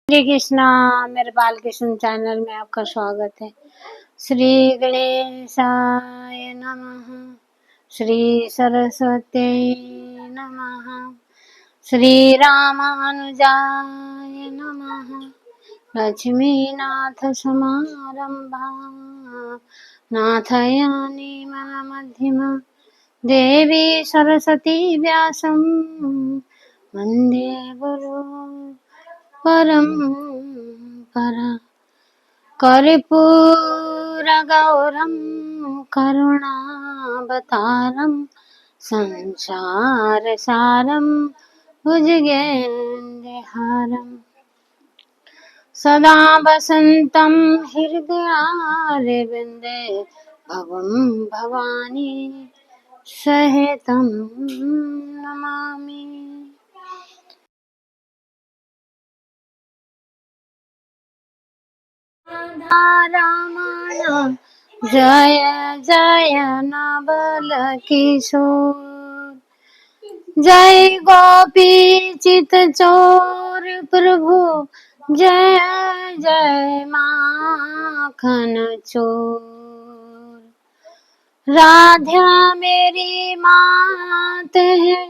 श्री कृष्णा। मेरे बाल कृष्ण चैनल में आपका स्वागत है। श्री गणेशाय नमः, श्री सरस्वती नमः, श्री रामानुजाय नमः। लक्ष्मीनाथ समारंभा नाथयानि मध्यमा देवी सरस्वती व्यासं वन्दे गुरु परम्परा। कर्पूरगौरं करुणावतारं संसारसारं भुजगेन्द्रहारं सदा वसन्तं हृदयारविन्दे भवं भवानी सहितं नमामि। रामायण जय जय नवल किशोर, जय गोपी चित चोर प्रभु, जय जय माखन चोर। राधा मेरी मात है,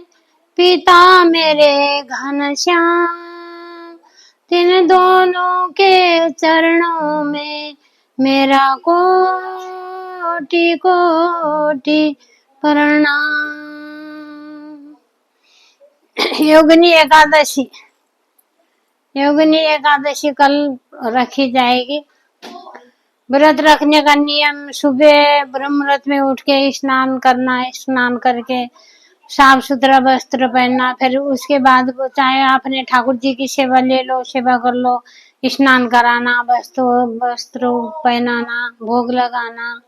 पिता मेरे घनश्याम, तिन दोनों के चरणों में मेरा कोटि कोटि प्रणाम। योगिनी एकादशी, योगिनी एकादशी कल रखी जाएगी। व्रत रखने का नियम, सुबह ब्रह्म मुहूर्त में उठ के स्नान करना, स्नान करके साफ सुथरा वस्त्र पहनना, फिर उसके बाद वो चाहे आपने ठाकुर जी की सेवा ले लो, सेवा कर लो, स्नान कराना, वस्त्र पहनाना, भोग लगाना,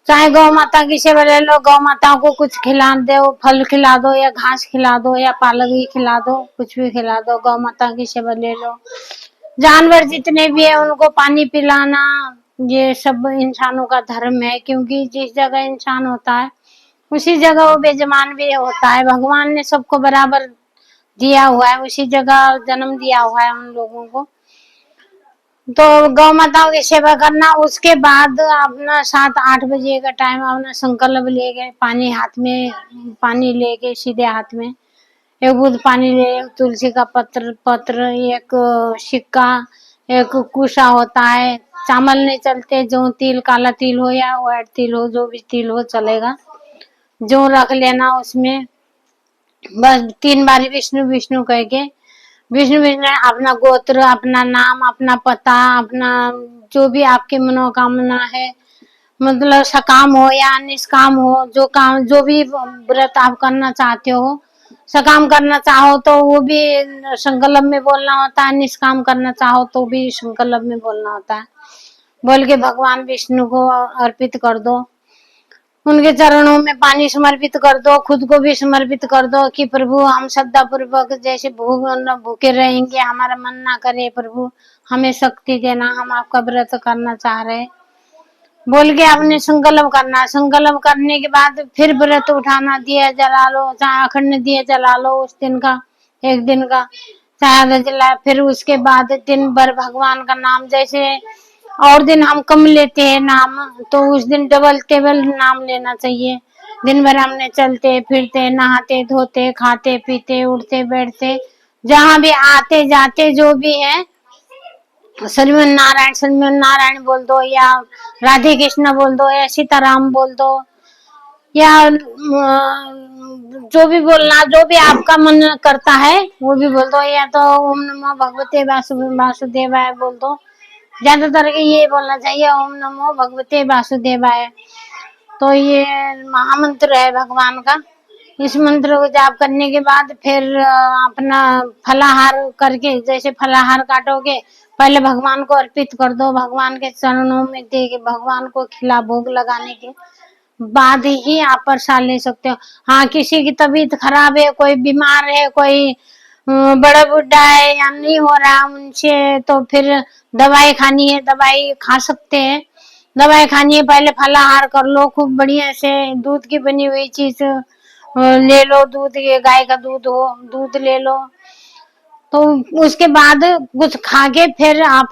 चाहे गौ माता की सेवा ले लो, गौ माता को कुछ खिला दो, फल खिला दो या घास खिला दो या पालक ही खिला दो, कुछ भी खिला दो, गौ माता की सेवा ले लो। जानवर जितने भी है उनको पानी पिलाना, ये सब इंसानों का धर्म है, क्योंकि जिस जगह इंसान होता है उसी जगह वो बेजमान भी होता है। भगवान ने सबको बराबर दिया हुआ है, उसी जगह जन्म दिया हुआ है उन लोगों को। तो गौ माताओं की सेवा करना, उसके बाद अपना 7-8 बजे का टाइम अपना संकल्प लेके पानी हाथ में, पानी लेके सीधे हाथ में एक बूंद पानी ले, तुलसी का पत्र, एक सिक्का, एक कुशा होता है, चावल नहीं चलते, जो तिल, काला तिल हो या व्हाइट तिल हो, जो भी तिल हो चलेगा, जो रख लेना। उसमें बस 3 बार विष्णु विष्णु कह के, विष्णु विष्णु अपना गोत्र, अपना नाम, अपना पता, अपना जो भी आपकी मनोकामना है, मतलब सकाम हो या निष्काम हो, जो काम, जो भी व्रत आप करना चाहते हो, सकाम करना चाहो तो वो भी संकल्प में बोलना होता है, निष्काम करना चाहो तो भी संकल्प में बोलना होता है। बोल के भगवान विष्णु को अर्पित कर दो, उनके चरणों में पानी समर्पित कर दो, खुद को भी समर्पित कर दो कि प्रभु हम श्रद्धा पूर्वक जैसे भूखे रहेंगे, हमारा मन ना करे, प्रभु हमें शक्ति देना, हम आपका व्रत करना चाह रहे, बोल के आपने संकल्प करना। संकल्प करने के बाद फिर व्रत उठाना, दिया जला लो, चाहे अखंड दिया जला लो उस दिन का, एक दिन का चाहे आधा जला। फिर उसके बाद दिन भर भगवान का नाम, जैसे और दिन हम कम लेते हैं नाम, तो उस दिन डबल टेबल नाम लेना चाहिए। दिन भर हमने चलते फिरते, नहाते धोते, खाते पीते, उठते बैठते, जहाँ भी आते जाते जो भी है, श्रीमन नारायण बोल दो, या राधे कृष्ण बोल दो, या सीताराम बोल दो, या जो भी बोलना, जो भी आपका मन करता है वो भी बोल दो, या तो ओम नमो भगवते वासुदेवाय बोल दो। ज्यादातर ये बोलना चाहिए, ओम नमो भगवते वासुदेवाय। तो ये महामंत्र है भगवान का। इस मंत्र को जाप करने के बाद फिर अपना फलाहार करके, जैसे फलाहार काटोगे, पहले भगवान को अर्पित कर दो, भगवान के चरणों में दे के भगवान को खिला, भोग लगाने के बाद ही आप प्रसाद ले सकते हो। हाँ, किसी की तबीयत खराब है, कोई बीमार है, कोई बड़ा बुढ़ा है या नहीं हो रहा उनसे, तो फिर दवाई खानी है, दवाई खा सकते हैं। दवाई खानी है, पहले फलाहार कर लो खूब बढ़िया से, दूध की बनी हुई चीज ले लो, दूध, गाय का दूध हो, दूध ले लो। तो उसके बाद कुछ खा के फिर आप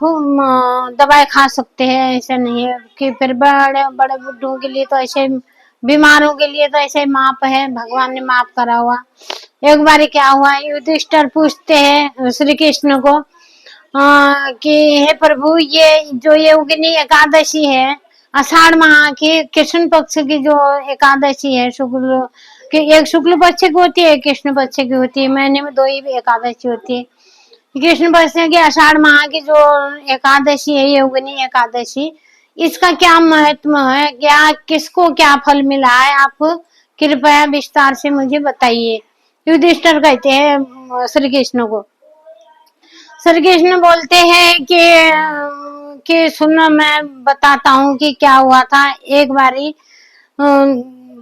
दवाई खा सकते हैं। ऐसा नहीं है कि फिर बड़े बड़े बुड्ढों के लिए तो ऐसे, बीमारों के लिए तो ऐसे माप है, भगवान ने माफ करा हुआ। एक बार क्या हुआ, युधिष्ठिर पूछते हैं श्री कृष्ण को कि हे प्रभु, ये जो योगिनी एकादशी है, आषाढ़ माह की कृष्ण पक्ष की जो एकादशी है, शुक्ल कि एक शुक्ल पक्ष की होती है, कृष्ण पक्ष की होती है, महीने में 2 ही एकादशी होती है। कृष्ण पक्ष की आषाढ़ माह की जो एकादशी है, योगिनी एकादशी, इसका क्या महत्व है, क्या किसको क्या फल मिला है, आप कृपया विस्तार से मुझे बताइए। युधिष्ठिर कहते हैं श्री कृष्ण को। श्री कृष्ण बोलते हैं कि सुनो, मैं बताता हूँ कि क्या हुआ था। एक बारी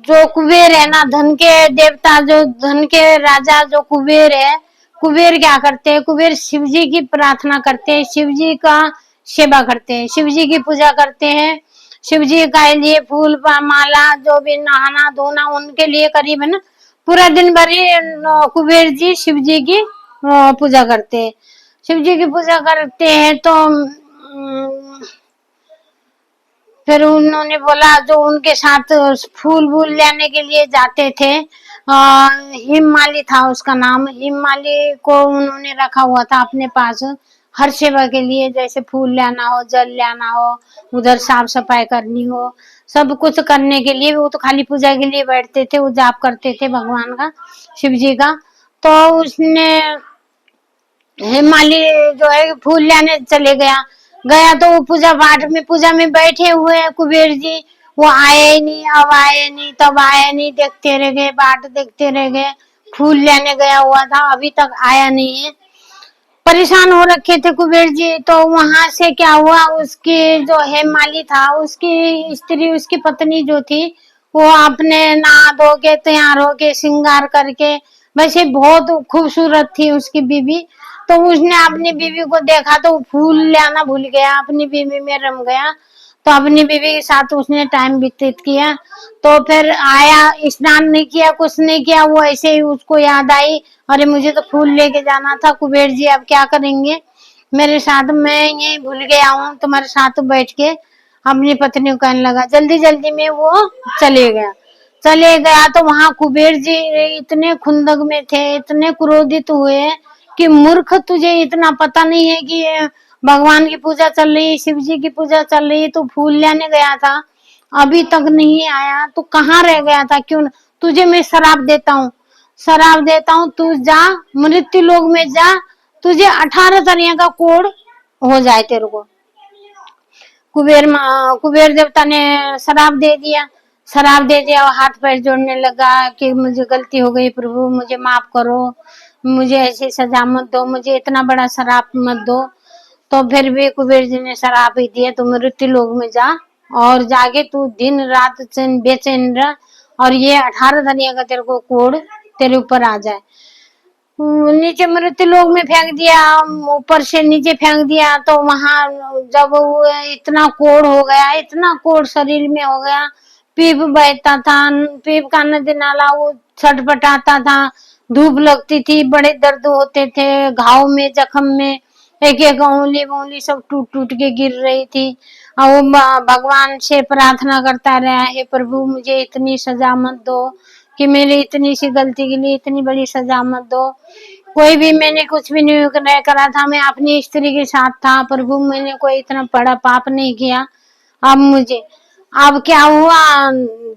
जो कुबेर है ना, धन के देवता, जो धन के राजा जो कुबेर है, कुबेर क्या करते हैं, कुबेर शिव जी की प्रार्थना करते हैं, शिव जी का सेवा करते हैं, शिव जी की पूजा करते हैं, शिव जी का लिए फूल माला जो भी नहाना धोना उनके लिए करीब है ना, पूरा दिन भर ही कुबेर जी शिव जी की पूजा करते हैं। शिव जी की पूजा करते हैं तो फिर उन्होंने बोला, जो उनके साथ फूल वूल लेने के लिए जाते थे, हिममाली था उसका नाम, हिममाली को उन्होंने रखा हुआ था अपने पास हर सेवा के लिए, जैसे फूल लेना हो, जल लेना हो, उधर साफ सफाई करनी हो, सब कुछ करने के लिए। वो तो खाली पूजा के लिए बैठते थे, वो जाप करते थे भगवान का, शिव जी का। तो उसने हिमालय जो है फूल लेने चले गया तो वो पूजा में बैठे हुए हैं कुबेर जी, वो आए नहीं, अब आए नहीं, तब आए नहीं, देखते रह गए, बाट देखते रह गए, फूल लेने गया हुआ था, अभी तक आया नहीं है। परेशान हो रखे थे कुबेर जी। तो वहां से क्या हुआ, उसकी जो हेमाली था, उसकी स्त्री, उसकी पत्नी जो थी, वो अपने नहा धो के तैयार होके श्रृंगार करके, वैसे बहुत खूबसूरत थी उसकी बीवी। तो उसने अपनी बीवी को देखा तो फूल लाना भूल गया, अपनी बीवी में रम गया। तो अपनी बीवी के साथ उसने टाइम व्यतीत किया। तो फिर आया, स्नान नहीं किया, कुछ नहीं किया, वो ऐसे ही उसको याद आई, अरे मुझे तो फूल लेके जाना था, कुबेर जी अब क्या करेंगे मेरे साथ, मैं यही भूल गया हूँ तुम्हारे साथ बैठ के। अपनी पत्नी को कहने लगा, जल्दी जल्दी में वो चले गया तो वहां कुबेर जी इतने खुंदक में थे, इतने क्रोधित हुए कि मूर्ख, तुझे इतना पता नहीं है कि भगवान की पूजा चल रही है, शिव जी की पूजा चल रही है, तो फूल लेने गया था, अभी तक नहीं आया, तो कहाँ रह गया था, क्यों? तुझे मैं शराब देता हूँ, तू जा मृत्यु लोक में जा, तुझे 18 तरह का कोड़ हो जाए तेरे को। कुबेर देवता ने शराब दे दिया और हाथ पैर जोड़ने लगा कि मुझे गलती हो गई प्रभु, मुझे माफ करो, मुझे ऐसी सजा मत दो, मुझे इतना बड़ा शराब मत दो। तो फिर भी कुबेर जी ने शराब ही दिया, तुम मृत्यु लोक में जा और जाके तू दिन रात बेचैन रह, और ये 18 धनिया का तेरे को कोड़ तेरे ऊपर आ जाए। नीचे मृत्यु लोक में फेंक दिया, ऊपर से नीचे फेंक दिया। तो वहां जब वो इतना कोड़ हो गया, इतना कोड़ शरीर में हो गया, पीप बहता था, पीप का नदी नाला वो छटपटाता था, धूप लगती थी, बड़े दर्द होते थे, घाव में जख्म में एक एक उंगली सब टूट टूट के गिर रही थी। और वो भगवान से प्रार्थना करता रहा, हे प्रभु मुझे इतनी सजा मत दो कि मेरी इतनी सी गलती के लिए इतनी बड़ी सजा मत दो। कोई भी मैंने कुछ भी नहीं करा था, मैं अपनी स्त्री के साथ था, प्रभु मैंने कोई इतना बड़ा पाप नहीं किया। अब क्या हुआ,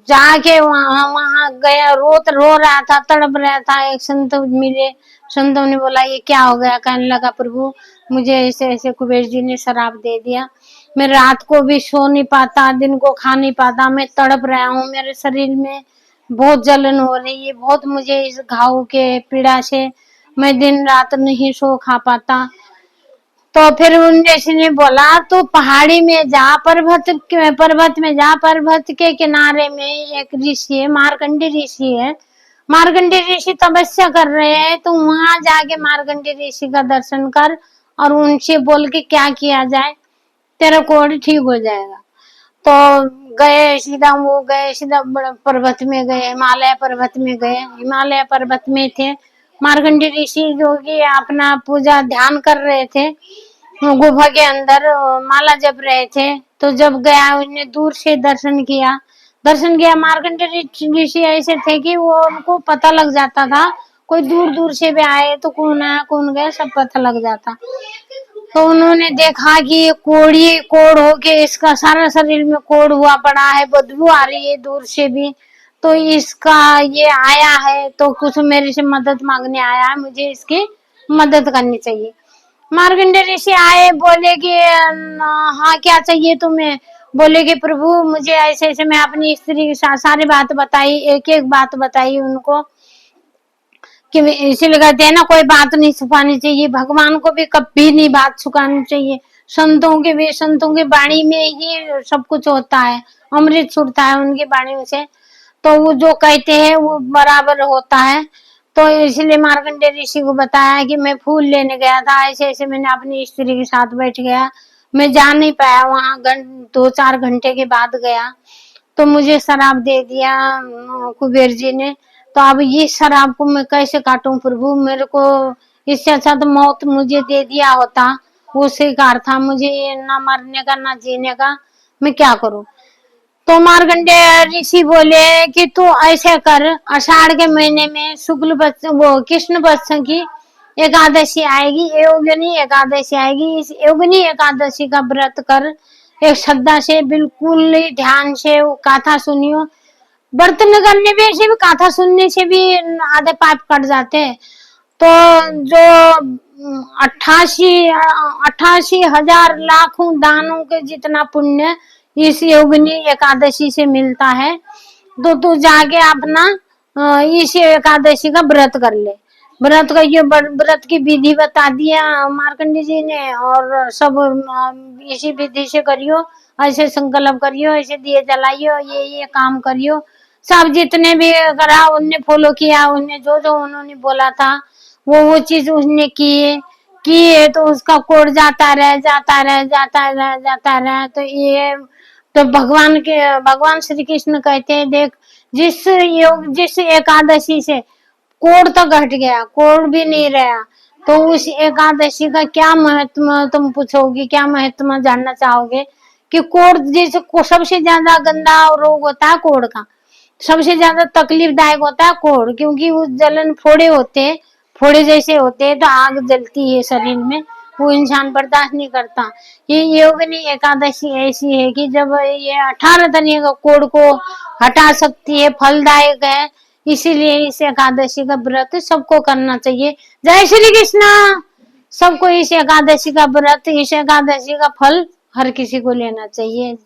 जाके वहां गया, रो रहा था, तड़प रहा था। एक संत मिले, संतों ने बोला ये क्या हो गया? कहने लगा प्रभु मुझे ऐसे ऐसे कुबेर जी ने शराब दे दिया, मैं रात को भी सो नहीं पाता, दिन को खा नहीं पाता, मैं तड़प रहा हूँ, मेरे शरीर में बहुत जलन हो रही है, बहुत मुझे इस घाव के पीड़ा से मैं दिन रात नहीं सो खा पाता। तो फिर उन ऋषि ने बोला तो पहाड़ी में जा, पर्वत में जा, पर्वत के किनारे में एक ऋषि है, मार्कंडी ऋषि है, मार्कंडी ऋषि तपस्या कर रहे हैं, तो वहां जाके मार्कंडी ऋषि का दर्शन कर और उनसे बोल के क्या किया जाए, तेरा कोढ़ ठीक हो जाएगा। तो गए सीधा पर्वत में गए, हिमालय पर्वत में गए, हिमालय पर्वत में थे, मार्कंडेय ऋषि जो कि अपना पूजा ध्यान कर रहे थे गुफा के अंदर, माला जप रहे थे। तो जब गया उसने दूर से दर्शन किया। मार्कंडेय ऋषि ऐसे थे कि वो उनको पता लग जाता था, कोई दूर दूर से भी आए तो कौन आया कौन गया सब पता लग जाता। तो उन्होंने देखा कि ये कोड़ होके इसका सारा शरीर में कोड़ हुआ पड़ा है, बदबू आ रही है दूर से भी, तो इसका ये आया है तो कुछ मेरे से मदद मांगने आया है, मुझे इसकी मदद करनी चाहिए। मार्कंडेय ऋषि आए, बोले कि हाँ क्या चाहिए तुम्हें? बोले कि प्रभु मुझे ऐसे ऐसे, मैं अपनी स्त्री के साथ सारी बात बताई, एक एक बात बताई उनको कि इसीलिए कहते हैं ना, कोई बात नहीं छुपानी चाहिए। भगवान को भी कभी नहीं बात छुपानी चाहिए। संतों की वाणी में ही सब कुछ होता है, अमृत छूटता है उनकी वाणी से, तो वो जो कहते हैं वो बराबर होता है। तो इसलिए मार्कंडेय ऋषि को बताया कि मैं फूल लेने गया था, ऐसे ऐसे मैंने अपनी स्त्री के साथ बैठ गया, मैं जा नहीं पाया वहां, 2-4 घंटे के बाद गया तो मुझे शराब दे दिया कुबेर जी ने। तो अब ये शराब को मैं कैसे काटूं प्रभु? मेरे को इससे अच्छा तो मौत मुझे दे दिया होता, वो स्वीकार था मुझे, ना मरने का ना जीने का, मैं क्या करूं? तो मार्कंडेय ऋषि बोले कि तू ऐसे कर, आषाढ़ के महीने में शुक्ल पक्ष वो कृष्ण पक्ष की एकादशी आएगी, योगिनी एकादशी आएगी, इस योगिनी एकादशी का व्रत कर, एक श्रद्धा से बिल्कुल ध्यान से वो गाथा सुनियो। बर्तन करने भी ऐसे भी गाथा सुनने से भी आधे पाप कट जाते हैं। तो जो 88,000 लाखों दानों के जितना पुण्य इस योगिनी एकादशी से मिलता है, तो तू जाके अपना इस एकादशी का व्रत कर ले। व्रत का ये व्रत की विधि बता दिया मार्कंडेय जी ने, और सब इसी विधि से करियो, ऐसे संकल्प करियो, ऐसे दिए जलाइयो, ये काम करियो। सब जितने भी करा उनने फॉलो किया, उनने जो जो उन्होंने बोला था वो चीज उसने किए तो उसका कोड जाता रहे। तो ये तो भगवान श्री कृष्ण कहते हैं, देख जिस एकादशी से कोड तो घट गया, कोड भी नहीं रहा, तो उस एकादशी का क्या महत्व तुम पूछोगे, क्या महत्व जानना चाहोगे? कि कोड जैसे सबसे ज्यादा गंदा रोग होता है कोड का, सबसे ज्यादा तकलीफदायक होता है कोड, क्योंकि वो जलन फोड़े जैसे होते हैं, तो आग जलती है शरीर में, वो इंसान बर्दाश्त नहीं करता। ये योगिनी एकादशी ऐसी है कि जब ये 18 तरह का कोड को हटा सकती है, फलदायक है, इसीलिए इस एकादशी का व्रत सबको करना चाहिए। जय श्री कृष्णा। सबको इस एकादशी का व्रत, इस एकादशी का फल हर किसी को लेना चाहिए।